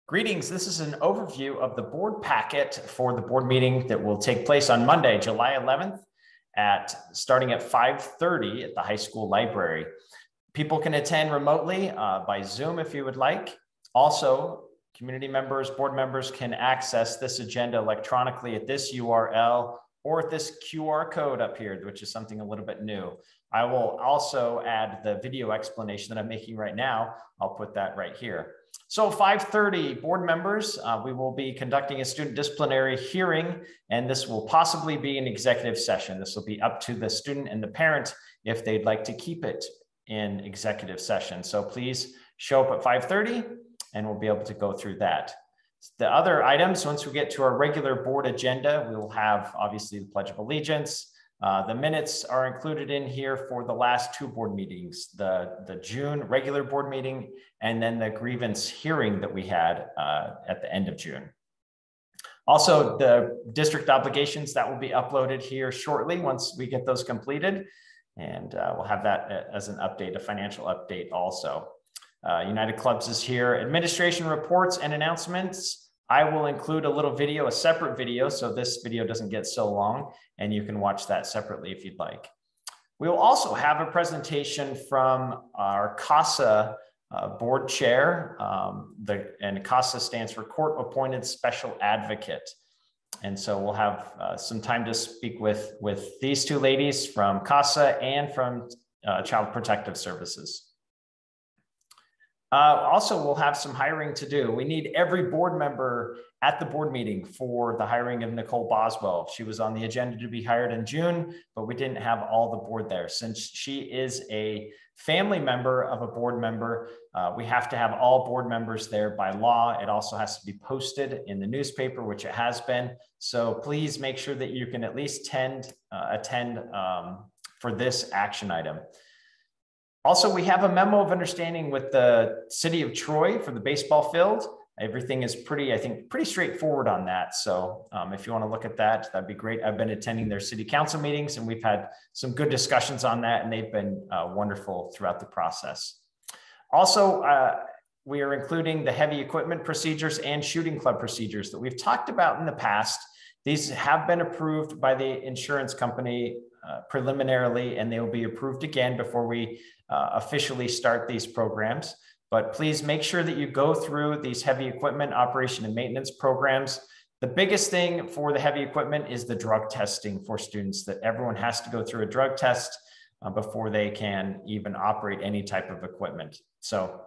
Greetings. This is an overview of the board packet for the board meeting that will take place on Monday, July 11th, starting at 5:30 at the high school library. People can attend remotely by Zoom if you would like. Also, community members, board members can access this agenda electronically at this URL or at this QR code up here, which is something a little bit new. I will also add the video explanation that I'm making right now. I'll put that right here. So 5:30, board members, we will be conducting a student disciplinary hearing, and this will possibly be an executive session. This will be up to the student and the parent if they'd like to keep it in executive session. So please show up at 5:30 and we'll be able to go through that. The other items, once we get to our regular board agenda, we will have obviously the Pledge of Allegiance. The minutes are included in here for the last two board meetings, the June regular board meeting, and then the grievance hearing that we had at the end of June. Also, the district obligations that will be uploaded here shortly once we get those completed. And we'll have that as an update, a financial update also. United Clubs is here. Administration reports and announcements. I will include a little video, a separate video, so this video doesn't get so long, and you can watch that separately if you'd like. We will also have a presentation from our CASA board chair, and CASA stands for Court Appointed Special Advocate. And so we'll have some time to speak with these two ladies from CASA and from Child Protective Services. Also, we'll have some hiring to do. We need every board member at the board meeting for the hiring of Nicole Boswell. She was on the agenda to be hired in June, but we didn't have all the board there. Since she is a family member of a board member, we have to have all board members there by law. It also has to be posted in the newspaper, which it has been. So please make sure that you can at least attend for this action item. Also, we have a memo of understanding with the city of Troy for the baseball field. Everything is pretty straightforward on that. So if you want to look at that, that'd be great. I've been attending their city council meetings and we've had some good discussions on that, and they've been wonderful throughout the process. Also, we are including the heavy equipment procedures and shooting club procedures that we've talked about in the past. These have been approved by the insurance company preliminarily, and they will be approved again before we officially start these programs. But please make sure that you go through these heavy equipment operation and maintenance programs. The biggest thing for the heavy equipment is the drug testing for students, that everyone has to go through a drug test before they can even operate any type of equipment. So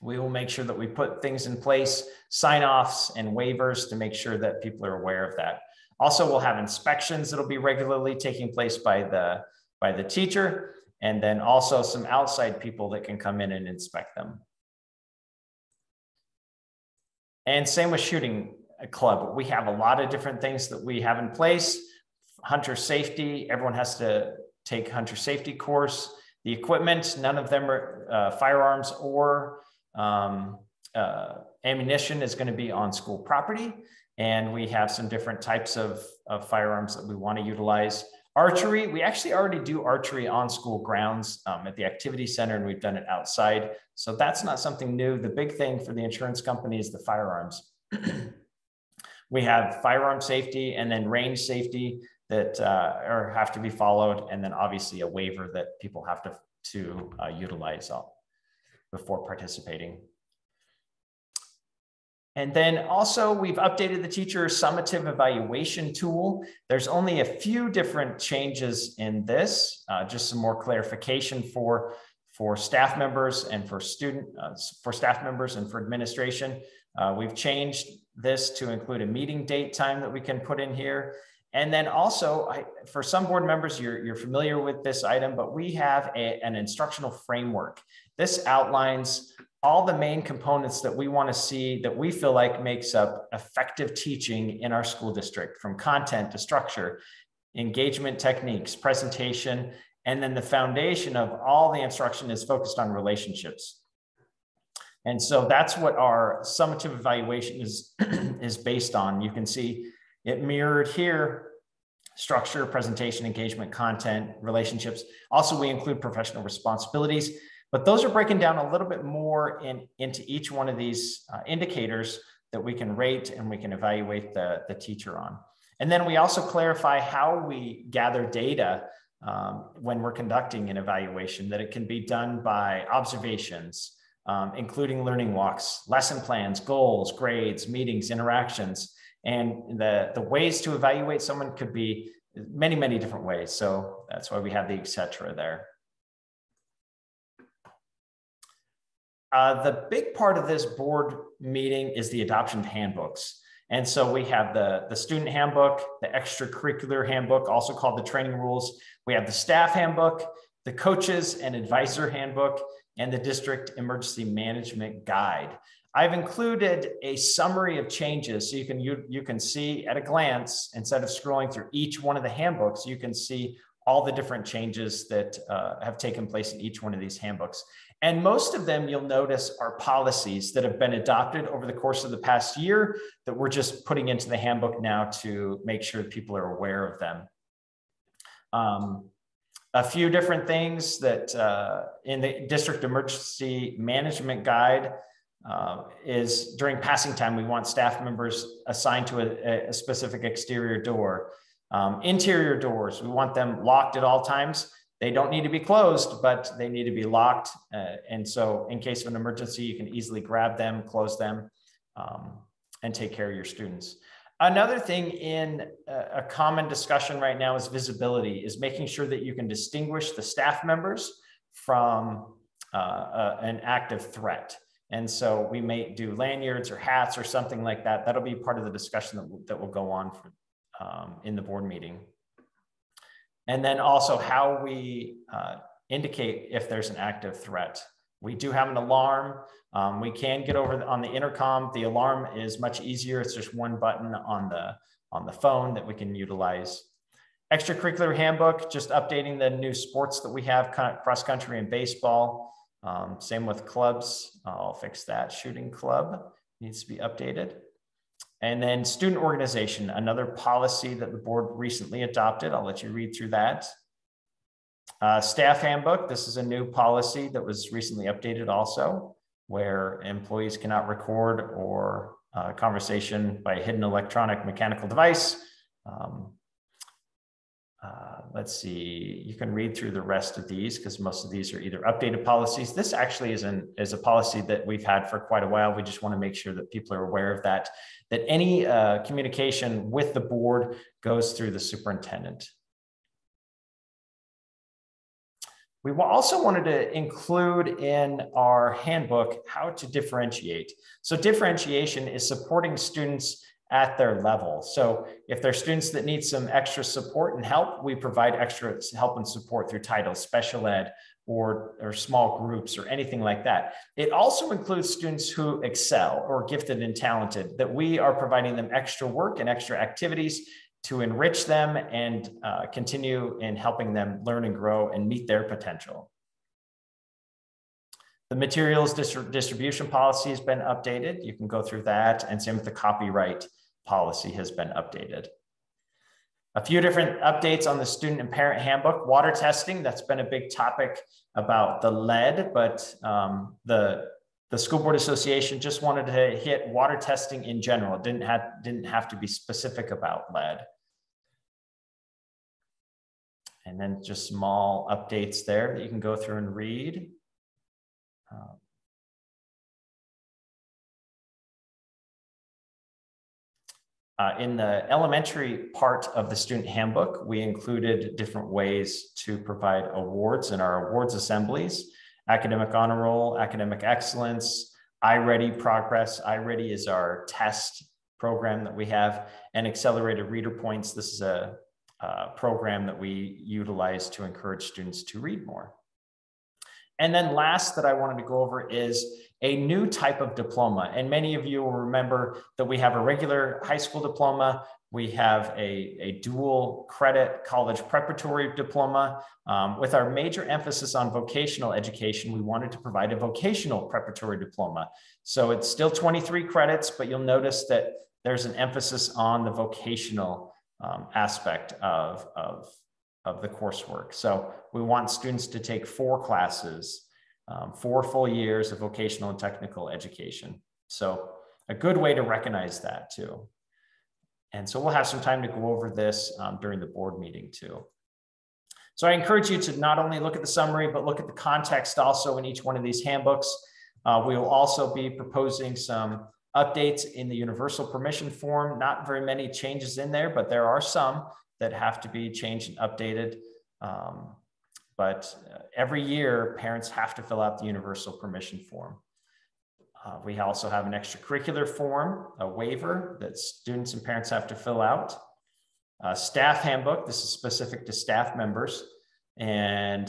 we will make sure that we put things in place, sign-offs and waivers to make sure that people are aware of that. Also, we'll have inspections that'll be regularly taking place by the teacher, and then also some outside people that can come in and inspect them. And same with shooting club. We have a lot of different things that we have in place. Hunter safety, everyone has to take hunter safety course. The equipment, none of them are firearms or ammunition is going to be on school property. And we have some different types of firearms that we want to utilize. Archery, we actually already do archery on school grounds at the activity center, and we've done it outside. So that's not something new. The big thing for the insurance company is the firearms. We have firearm safety and then range safety that have to be followed. And then obviously a waiver that people have to utilize before participating. And then also we've updated the teacher summative evaluation tool. There's only a few different changes in this, just some more clarification for staff members and for staff members and for administration. We've changed this to include a meeting date time that we can put in here. And then also for some board members, you're familiar with this item, but we have an instructional framework. This outlines all the main components that we want to see that we feel like makes up effective teaching in our school district, from content to structure, engagement techniques, presentation, and then the foundation of all the instruction is focused on relationships. And so that's what our summative evaluation is based on. You can see it mirrored here: structure, presentation, engagement, content, relationships. Also, we include professional responsibilities. But those are breaking down a little bit more into each one of these indicators that we can rate and we can evaluate the teacher on. And then we also clarify how we gather data when we're conducting an evaluation, that it can be done by observations, including learning walks, lesson plans, goals, grades, meetings, interactions. And the ways to evaluate someone could be many, many different ways. So that's why we have the et cetera there. The big part of this board meeting is the adoption of handbooks. And so we have the student handbook, the extracurricular handbook, also called the training rules. We have the staff handbook, the coaches and advisor handbook, and the district emergency management guide. I've included a summary of changes so you can see at a glance, instead of scrolling through each one of the handbooks, you can see all the different changes that have taken place in each one of these handbooks. And most of them, you'll notice, are policies that have been adopted over the course of the past year that we're just putting into the handbook now to make sure people are aware of them. A few different things that in the district emergency management guide is during passing time, we want staff members assigned to a specific exterior door. Interior doors, we want them locked at all times. They don't need to be closed, but they need to be locked. And so in case of an emergency, you can easily grab them, close them, and take care of your students. Another thing in a common discussion right now is visibility, is making sure that you can distinguish the staff members from an active threat. And so we may do lanyards or hats or something like that. That'll be part of the discussion that will go on for, in the board meeting. And then also how we indicate if there's an active threat. We do have an alarm. We can get over on the intercom. The alarm is much easier. It's just one button on the phone that we can utilize. Extracurricular handbook, just updating the new sports that we have, cross country and baseball. Same with clubs. I'll fix that. Shooting club needs to be updated. And then student organization, another policy that the board recently adopted. I'll let you read through that. Staff handbook, this is a new policy that was recently updated also, where employees cannot record or conversation by a hidden electronic mechanical device. Let's see, you can read through the rest of these because most of these are either updated policies. This actually is a policy that we've had for quite a while. We just want to make sure that people are aware of that any communication with the board goes through the superintendent. We also wanted to include in our handbook how to differentiate. So differentiation is supporting students at their level. So if there are students that need some extra support and help, we provide extra help and support through titles, special ed, or small groups or anything like that. It also includes students who excel or gifted and talented, that we are providing them extra work and extra activities to enrich them and continue in helping them learn and grow and meet their potential. The materials distribution policy has been updated. You can go through that, and same with the copyright policy has been updated. A few different updates on the student and parent handbook. Water testing, that's been a big topic about the lead, but the School Board Association just wanted to hit water testing in general. It didn't have to be specific about lead. And then just small updates there that you can go through and read. In the elementary part of the student handbook, we included different ways to provide awards in our awards assemblies: academic honor roll, academic excellence, iReady progress. iReady is our test program that we have, and accelerated reader points. This is a program that we utilize to encourage students to read more. And then last that I wanted to go over is a new type of diploma. And many of you will remember that we have a regular high school diploma. We have a dual credit college preparatory diploma. With our major emphasis on vocational education, we wanted to provide a vocational preparatory diploma. So it's still 23 credits, but you'll notice that there's an emphasis on the vocational aspect of the coursework. So we want students to take 4 classes 4 full years of vocational and technical education. So a good way to recognize that too. And so we'll have some time to go over this during the board meeting too. So I encourage you to not only look at the summary, but look at the context also in each one of these handbooks. We will also be proposing some updates in the universal permission form. Not very many changes in there, but there are some that have to be changed and updated. But every year, parents have to fill out the universal permission form. We also have an extracurricular form, a waiver that students and parents have to fill out. Staff handbook, this is specific to staff members, and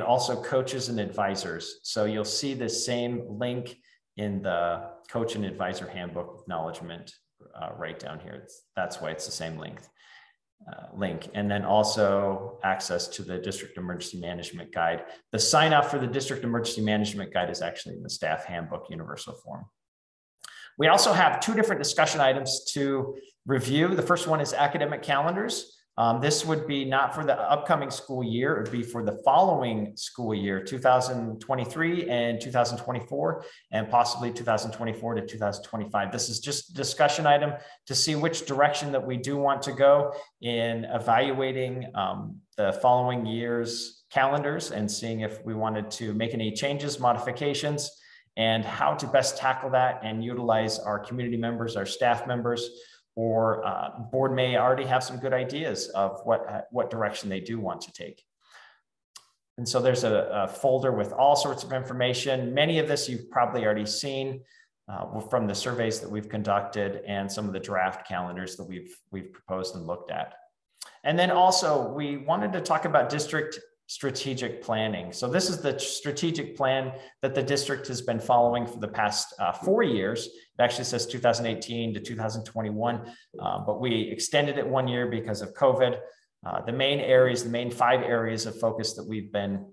also coaches and advisors. So you'll see the same link in the coach and advisor handbook acknowledgement right down here. That's why it's the same link. And then also access to the district emergency management guide. The sign up for the district emergency management guide is actually in the staff handbook universal form. We also have 2 different discussion items to review. The first one is academic calendars. This would be not for the upcoming school year, it would be for the following school year, 2023 and 2024, and possibly 2024 to 2025. This is just a discussion item to see which direction that we do want to go in evaluating the following year's calendars and seeing if we wanted to make any changes, modifications, and how to best tackle that and utilize our community members, our staff members, or board may already have some good ideas of what direction they do want to take. And so there's a folder with all sorts of information. Many of this you've probably already seen from the surveys that we've conducted and some of the draft calendars that we've proposed and looked at. And then also we wanted to talk about district strategic planning. So this is the strategic plan that the district has been following for the past 4 years. It actually says 2018 to 2021, but we extended it 1 year because of COVID. The main 5 areas of focus that we've been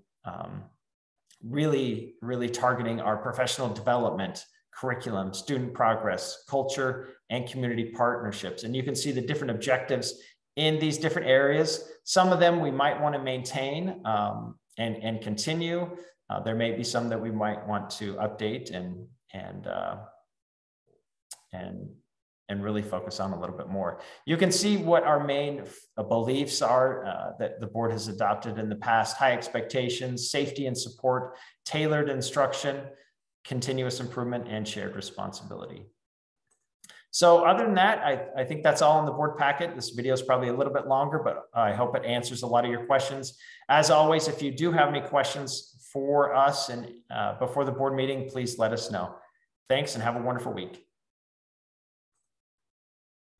really targeting are professional development, curriculum, student progress, culture, and community partnerships. And you can see the different objectives in these different areas. Some of them we might want to maintain and continue. There may be some that we might want to update and really focus on a little bit more. You can see what our main beliefs are that the board has adopted in the past: high expectations, safety and support, tailored instruction, continuous improvement, and shared responsibility. So other than that, I think that's all in the board packet. This video is probably a little bit longer, but I hope it answers a lot of your questions. As always, if you do have any questions for us and before the board meeting, please let us know. Thanks and have a wonderful week.